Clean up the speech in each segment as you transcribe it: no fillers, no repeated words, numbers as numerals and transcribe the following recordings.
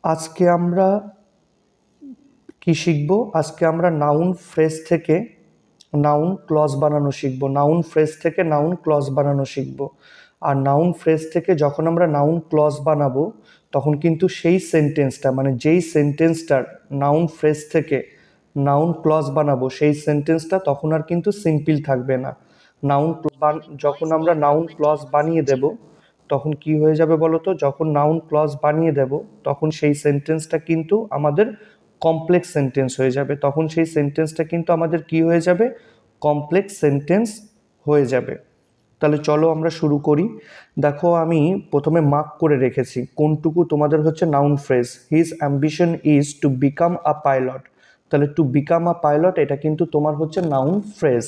আজকে আমরা কি শিখব? আজকে আমরা নাউন ফ্রেজ থেকে নাউন ক্লজ বানানো শিখব। নাউন ফ্রেজ থেকে নাউন ক্লজ বানানো শিখব। আর নাউন ফ্রেজ থেকে যখন আমরা নাউন ক্লজ বানাবো তখন কিন্তু সেই সেন্টেন্সটা, মানে যেই সেন্টেন্সটার নাউন ফ্রেজ থেকে নাউন ক্লজ বানাবো সেই সেন্টেন্সটা তখন আর কিন্তু সিম্পল থাকবে না। নাউন যখন আমরা নাউন ক্লজ বানিয়ে দেব তখন কি হয়ে যাবে বলো তো? যখন নাউন ক্লজ বানিয়ে দেব তখন সেই সেন্টেন্সটা কিন্তু আমাদের কমপ্লেক্স সেন্টেন্স হয়ে যাবে। তখন সেই সেন্টেন্সটা কিন্তু আমাদের কি হয়ে যাবে? কমপ্লেক্স সেন্টেন্স হয়ে যাবে। তাহলে চলো আমরা শুরু করি। দেখো, আমি প্রথমে মার্ক করে রেখেছি কোনটুকু তোমাদের হচ্ছে noun phrase. His ambition is to become a pilot. তাহলে টু বিকাম আ পাইলট এটা কিন্তু তোমার হচ্ছে noun phrase.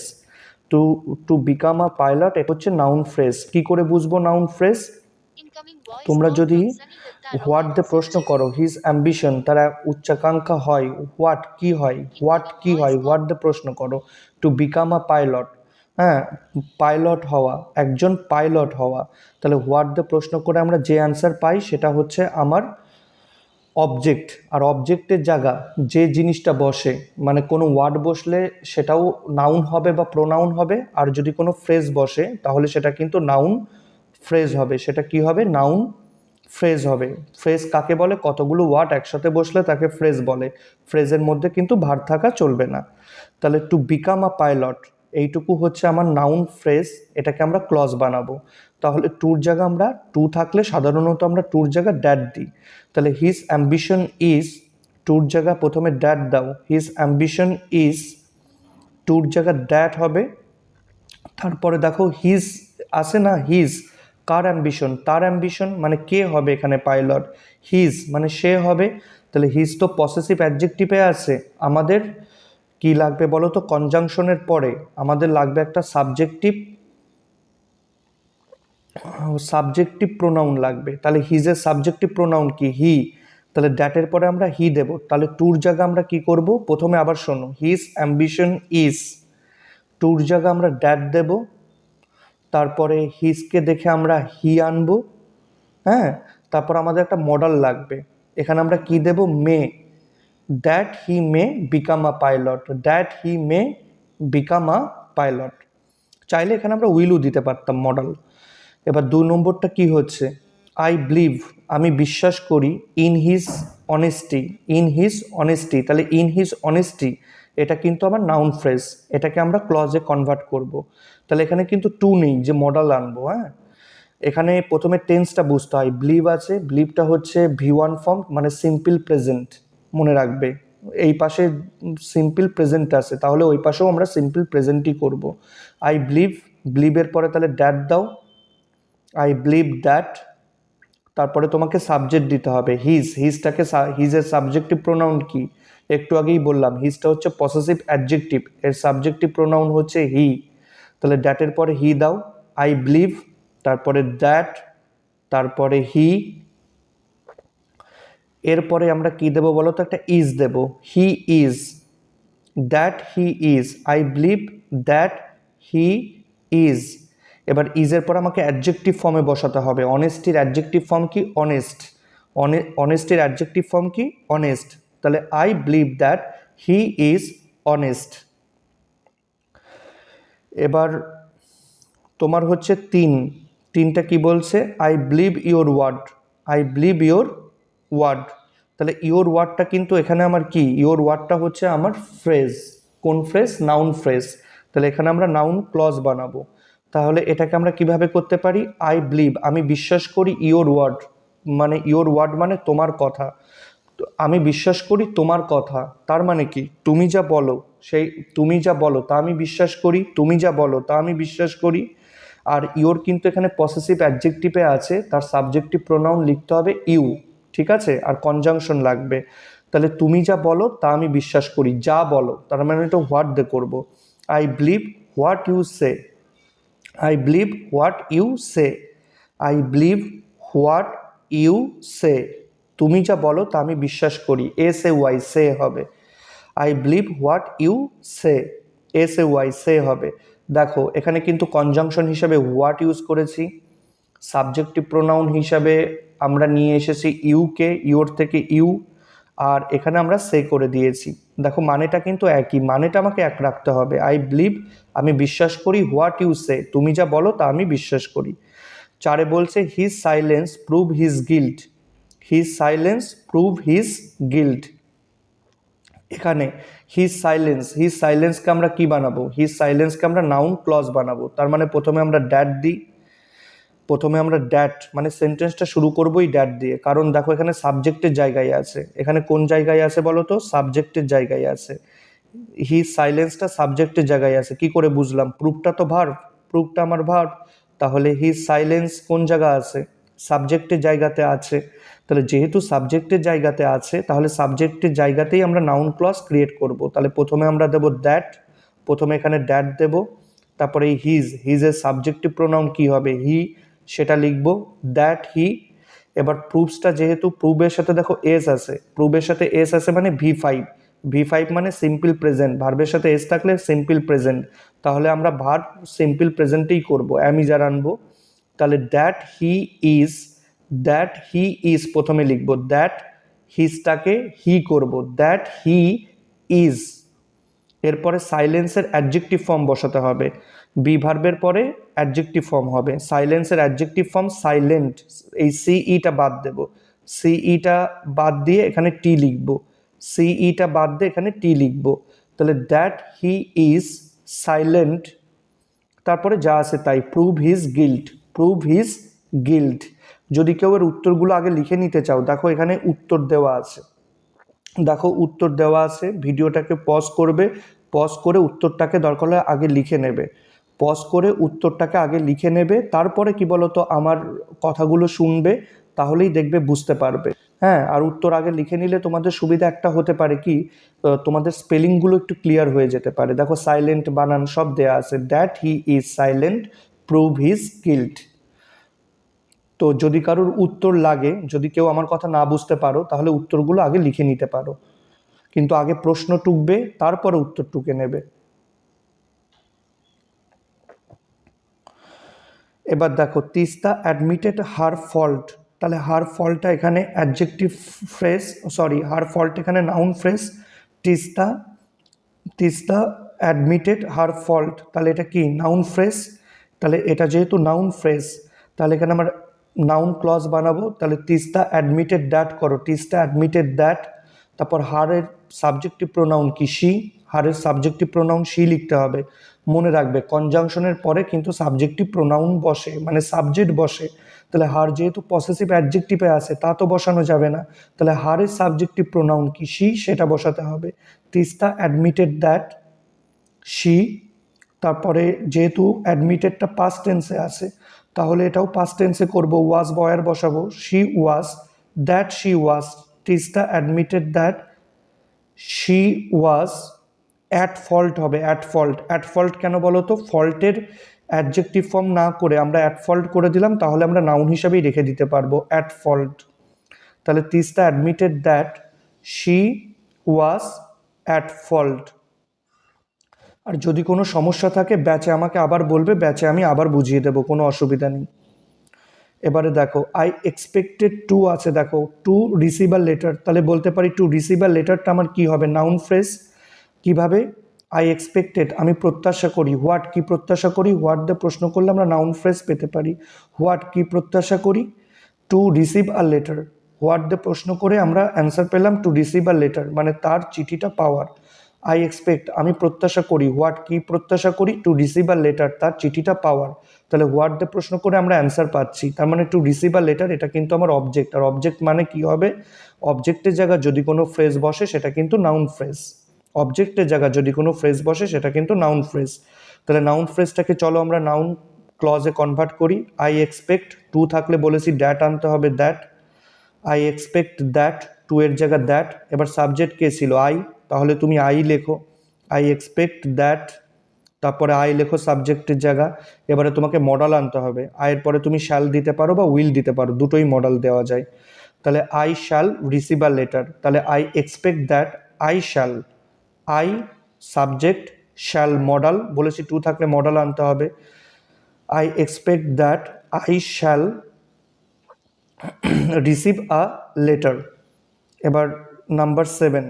To to become a pilot এটা হচ্ছে নাউন ফ্রেজ। কি করে বুঝবো নাউন ফ্রেজ? তোমরা যদি হোয়াট দিয়ে প্রশ্ন করো, হিজ অ্যাম্বিশন তারা উচ্চাকাঙ্ক্ষা হয়, হোয়াট কি হয়, হোয়াট কি হয়, হোয়াট দিয়ে প্রশ্ন করো। টু বিকাম আ পাইলট, হ্যাঁ, পাইলট হওয়া, একজন পাইলট হওয়া। তাহলে হোয়াট দিয়ে প্রশ্ন করে আমরা যে অ্যান্সার পাই সেটা হচ্ছে আমার অবজেক্ট। আর অবজেক্টের জায়গা যে জিনিসটা বসে, মানে কোনো ওয়ার্ড বসলে সেটাও নাউন হবে বা প্রোনাউন হবে। আর যদি কোনো ফ্রেজ বসে তাহলে সেটা কিন্তু নাউন ফ্রেজ হবে। সেটা কি হবে? নাউন ফ্রেজ হবে। ফ্রেজ কাকে বলে? কতগুলো ওয়ার্ড একসাথে বসলে তাকে ফ্রেজ বলে। ফ্রেজের মধ্যে কিন্তু ভার থাকা চলবে না। তাহলে টু বিকাম আ পাইলট এইটুকু হচ্ছে আমার নাউন ফ্রেজ। এটাকে আমরা ক্লজ বানাবো। তাহলে টুর জায়গা আমরা টু থাকলে সাধারণত আমরা টুর জায়গা ড্যাট দিই। তাহলে হিজ অ্যাম্বিশন ইজ, টুর জায়গা প্রথমে ড্যাট দাও। হিজ অ্যাম্বিশন ইজ, টুর জায়গা ড্যাট হবে। তারপরে দেখো হিজ আসে না, হিজ কার অ্যাম্বিশন? তার অ্যাম্বিশন, মানে কে হবে এখানে পাইলট? হিজ মানে সে হবে। তাহলে হিজ তো পসেসিভ অ্যাডজেক্টিভে আছে। আমাদের কি লাগবে বলো তো? কনজাংশনের পরে আমাদের লাগবে একটা সাবজেক্টিভ সাবজেক্টিভ প্রোনাউন লাগবে। তাহলে হিজের সাবজেক্টিভ প্রোনাউন কি? হি। তাহলে দ্যাটের পরে আমরা হি দেব। তাহলে টুর জায়গা আমরা কি করব? প্রথমে আবার শোনো, হিজ অ্যাম্বিশন ইজ, টুর জায়গা আমরা দ্যাট দেব। তারপরে হিজকে দেখে আমরা হি আনবো, হ্যাঁ। তারপর আমাদের একটা মডেল লাগবে। এখানে আমরা কি দেব? May. That he may become a pilot, that he may become a pilot. চাইলে এখানে আমরা উইলও দিতে পারতাম মডেল। এবার 2 নম্বরটা কি হচ্ছে? আই বিলিভ, আমি বিশ্বাস করি, in his honesty, in his honesty. তাহলে ইন হিজ অনেস্টি এটা কিন্তু আমার নাউন ফ্রেজ। এটাকে আমরা ক্লজে কনভার্ট করব। তাহলে এখানে কিন্তু টু নেই যে মডেল আনবো, হ্যাঁ। এখানে প্রথমে টেন্সটা বুঝতে হয়। বিলিভ আছে, বিলিভটা হচ্ছে V1 ফর্ম, মানে সিম্পল প্রেজেন্ট, মনে রাখবে। এই পাশে সিম্পল প্রেজেন্ট আছে, তাহলে ওই পাশেও আমরা সিম্পল প্রেজেন্টই করব। আই বিলিভ, বিলিভের পরে তাহলে দ্যাট দাও। I believe that. তারপরে তোমাকে সাবজেক্ট দিতে হবে। হিজ, হিজটাকে হিজের সাবজেক্টিভ প্রোনাউন কি? একটু আগেই বললাম, হিজটা হচ্ছে পসেসিভ অ্যাডজেক্টিভ, এর সাবজেক্টিভ প্রোনাউন হচ্ছে হি। তাহলে দ্যাটের পরে হি দাও। আই বিলিভ, তারপরে দ্যাট, তারপরে হি। এরপরে আমরা কি দেব বলো তো? একটা ইজ দেব। He is, that he is, I believe that he is. এবার ইজের পর আমাকে অ্যাডজেক্টিভ ফর্মে বসাতে হবে। অনেস্টির অ্যাডজেক্টিভ ফর্ম কি? অনেস্ট। অনেস্টির অ্যাডজেক্টিভ ফর্ম কি? অনেস্ট। তাহলে I believe that he is honest. এবার তোমার হচ্ছে তিনটা কি বলছে? I believe your word, I believe your word. তাহলে ইওর ওয়ার্ডটা কিন্তু এখানে আমার কি? ইওর ওয়ার্ডটা হচ্ছে আমার ফ্রেজ। কোন ফ্রেজ? Noun phrase. তাহলে এখানে আমরা নাউন ক্লজ বানাবো। তাহলে এটাকে আমরা কিভাবে করতে পারি? আই বিলিভ, আমি বিশ্বাস করি, ইওর ওয়ার্ড, মানে ইওর ওয়ার্ড মানে তোমার কথা। তো আমি বিশ্বাস করি তোমার কথা, তার মানে কি? তুমি যা বলো, সেই তুমি যা বলো তা আমি বিশ্বাস করি, তুমি যা বলো তা আমি বিশ্বাস করি। আর ইওর কিন্তু এখানে পসেসিভ অ্যাডজেক্টিভে আছে, তার সাবজেক্টিভ প্রোনাউন লিখতে হবে ইউ, ঠিক আছে। আর কনজাংশন লাগবে। তাহলে তুমি যা বলো তা আমি বিশ্বাস করি, যা বলো, তার মানে এটা হোয়াট দিয়ে করবো। I believe what you say, I believe what you say, I believe what you say. তুমি যা বলো তা আমি বিশ্বাস করি, এস এ ওয়াই, সে হবে। I believe what you say, S A Y, say হবে। দেখো এখানে কিন্তু কনজাংশন হিসাবে হোয়াট ইউজ করেছি, সাবজেক্টিভ প্রোনাউন হিসাবে আমরা নিয়ে এসেছি ইউকে, ইউর থেকে ইউ, আর এখানে আমরা সে করে দিয়েছি। দেখো মানেটা কিন্তু একই, মানেটা আমাকে এক রাখতে হবে। আই বিলিভ, আমি বিশ্বাস করি, হোয়াট ইউ সে, তুমি যা বলো তা আমি বিশ্বাস করি। 4 বলছে his silence prove his guilt, his silence prove his guilt. এখানে হিজ সাইলেন্স, হিজ সাইলেন্সকে আমরা কি বানাবো, হিজ সাইলেন্সকে আমরা নাউন ক্লজ বানাবো। তার মানে প্রথমে আমরা ড্যাট দিই, প্রথমে আমরা ড্যাট মানে সেন্টেন্সটা শুরু করবোই ড্যাট দিয়ে, কারণ দেখো এখানে সাবজেক্টের জায়গায় আছে। এখানে কোন জায়গায় আছে বলো তো, সাবজেক্টের জায়গায় আছে। হিজ সাইলেন্সটা সাবজেক্টের জায়গায় আছে, কি করে বুঝলাম, প্রুফটা তো ভার্ব, প্রুফটা আমার ভার্ব, তাহলে হিজ সাইলেন্স কোন জায়গা আছে, সাবজেক্টের জায়গাতে আছে। তাহলে যেহেতু সাবজেক্টের জায়গাতে আছে, তাহলে সাবজেক্টের জায়গাতেই আমরা নাউন ক্লজ ক্রিয়েট করব। তাহলে প্রথমে আমরা দেবো দ্যাট, প্রথমে এখানে দ্যাট দেব, তারপরে এই হিজ, হিজের সাবজেক্টিভ প্রোনাউন কি হবে, হি, সেটা লিখব, দ্যাট হি। এবার প্রুফসটা যেহেতু প্রুভের সাথে দেখো এস আছে, প্রুভের সাথে এস আছে মানে V5, V5 মানে সিম্পল প্রেজেন্ট, ভার্বের সাথে এস থাকলে সিম্পল প্রেজেন্ট, তাহলে আমরা ভার্ব সিম্পল প্রেজেন্টেই করবো, আমি যার আনবো। তাহলে that he is, that he is প্রথমে লিখবো, দ্যাট হিজটাকে হি করব, দ্যাট হি ইজ। এরপরে সাইলেন্সের অ্যাডজেক্টিভ ফর্ম বসাতে হবে, বি ভার্বের পরে অ্যাডজেক্টিভ ফর্ম হবে। সাইলেন্সের অ্যাডজেক্টিভ ফর্ম সাইলেন্ট, এই সিইটা বাদ দেব, সিইটা বাদ দিয়ে এখানে টি লিখব, সিইটা বাদ দিয়ে এখানে টি লিখব। তাহলে দ্যাট হি ইজ সাইলেন্ট, তারপরে যা আছে তাই, prove his guilt, prove his guilt. যদি কেউ এর উত্তরগুলো আগে লিখে নিতে চাও, দেখো এখানে উত্তর দেওয়া আছে, দেখো উত্তর দেওয়া আছে, ভিডিওটাকে পজ করবে, পজ করে উত্তরটাকে দরকার হলে আগে লিখে নেবে, পজ করে উত্তরটাকে আগে লিখে নেবে, তারপরে কি বলতো আমার কথাগুলো শুনবে, তাহলেই দেখবে বুঝতে পারবে। হ্যাঁ, আর উত্তর আগে লিখে নিলে তোমাদের সুবিধা একটা হতে পারে কি, তোমাদের স্পেলিংগুলো একটু ক্লিয়ার হয়ে যেতে পারে। দেখো সাইলেন্ট বানান সব দেয়া আছে, that he is silent prove his guilt. তো যদি কারোর উত্তর লাগে, যদি কেউ আমার কথা না বুঝতে পারো, তাহলে উত্তরগুলো আগে লিখে নিতে পারো, কিন্তু আগে প্রশ্ন টুকবে, তারপরে উত্তর টুকে নেবে। এবার দেখো তিস্তা অ্যাডমিটেড হার ফল্ট, তাহলে হার ফল্টটা এখানে adjective phrase, sorry her fault এখানে noun phrase. Teesta, Teesta admitted her fault, তাহলে এটা কি নাউন ফ্রেজ। তাহলে এটা যেহেতু নাউন ফ্রেজ, তাহলে এখানে আমার নাউন ক্লজ বানাবো। তাহলে তিস্তা অ্যাডমিটেড দ্যাট করো, তিস্তা অ্যাডমিটেড দ্যাট। তারপর হারের সাবজেক্টিভ প্রোনাউন কি, শি, হারের সাবজেক্টিভ প্রোনাউন শি লিখতে হবে। মনে রাখবে কনজাংশনের পরে কিন্তু সাবজেক্টিভ প্রোনাউন বসে, মানে সাবজেক্ট বসে। তাহলে হার যেহেতু পসেসিভ অ্যাডজেক্টিভে আছে, তা তো বসানো যাবে না, তাহলে হারের সাবজেক্টিভ প্রোনাউন কি, শি, সেটা বসাতে হবে। তিস্তা অ্যাডমিটেড দ্যাট শি, তারপরে যেহেতু অ্যাডমিটেডটা পাস্ট টেন্সে আছে, তাহলে এটাও পাস্ট টেন্সে করবো, ওয়াজ বয়ার বসাবো, she was, that she was. Teesta admitted that she was at fault হবে, অ্যাট ফল্ট। অ্যাট ফল্ট কেন বলো তো, ফল্টের অ্যাডজেক্টিভ ফর্ম না করে আমরা অ্যাট ফল্ট করে দিলাম, তাহলে আমরা নাউন হিসাবেই রেখে দিতে পারবো, অ্যাট ফল্ট। তাহলে Teesta admitted that she was at fault. আর যদি কোনো সমস্যা থাকে ব্যাচে আমাকে আবার বলবে, ব্যাচে আমি আবার বুঝিয়ে দেবো, কোনো অসুবিধা নেই। এবারে দেখো আই এক্সপেক্টেড টু আছে, দেখো টু রিসিভ আ লেটার, তাহলে বলতে পারি টু রিসিভ আ লেটারটা আমার কি হবে, নাউন ফ্রেজ। কিভাবে, আই এক্সপেক্টেড আমি প্রত্যাশা করি, হোয়াট কি প্রত্যাশা করি, হোয়াট দিয়ে প্রশ্ন করলে আমরা নাউন ফ্রেজ পেতে পারি, হোয়াট কি প্রত্যাশা করি, to receive a letter, what দিয়ে প্রশ্ন করে আমরা অ্যান্সার পেলাম টু রিসিভ আ লেটার, মানে তার চিঠিটা পাওয়ার। আই এক্সপেক্ট আমি প্রত্যাশা করি, হোয়াট কি প্রত্যাশা করি, টু রিসিভ আ লেটার তার চিঠিটা পাওয়ার। তাহলে হোয়াট দিয়ে প্রশ্ন করে আমরা অ্যান্সার পাচ্ছি, তার মানে টু রিসিভ আ লেটার, এটা কিন্তু আমার অবজেক্ট। আর অবজেক্ট মানে কি হবে, অবজেক্টের জায়গায় যদি কোনো ফ্রেজ বসে সেটা কিন্তু নাউন ফ্রেজ, অবজেক্টের জায়গায় যদি কোনো ফ্রেজ বসে সেটা কিন্তু নাউন ফ্রেজ। তাহলে নাউন ফ্রেজটাকে চলো আমরা নাউন ক্লজে কনভার্ট করি। আই এক্সপেক্ট, টু থাকলে বলেছি দ্যাট আনতে হবে, that, I expect that, to এর জায়গা দ্যাট। এবার সাবজেক্ট কে ছিল, আই, তাহলে তুমি আই লেখো, আই এক্সপেক্ট দ্যাট, তারপরে আই লেখো সাবজেক্টের জায়গা। এবারে তোমাকে মডাল আনতে হবে, আয়ের পরে তুমি শ্যাল দিতে পারো বা উইল দিতে পারো, দুটোই মডাল দেওয়া যায়। তাহলে I shall receive a letter, তাহলে I expect that I shall, I subject, shall modal, বলেছি টু থাকলে মডাল আনতে হবে। I expect that I shall receive a letter. এবার নাম্বার 7,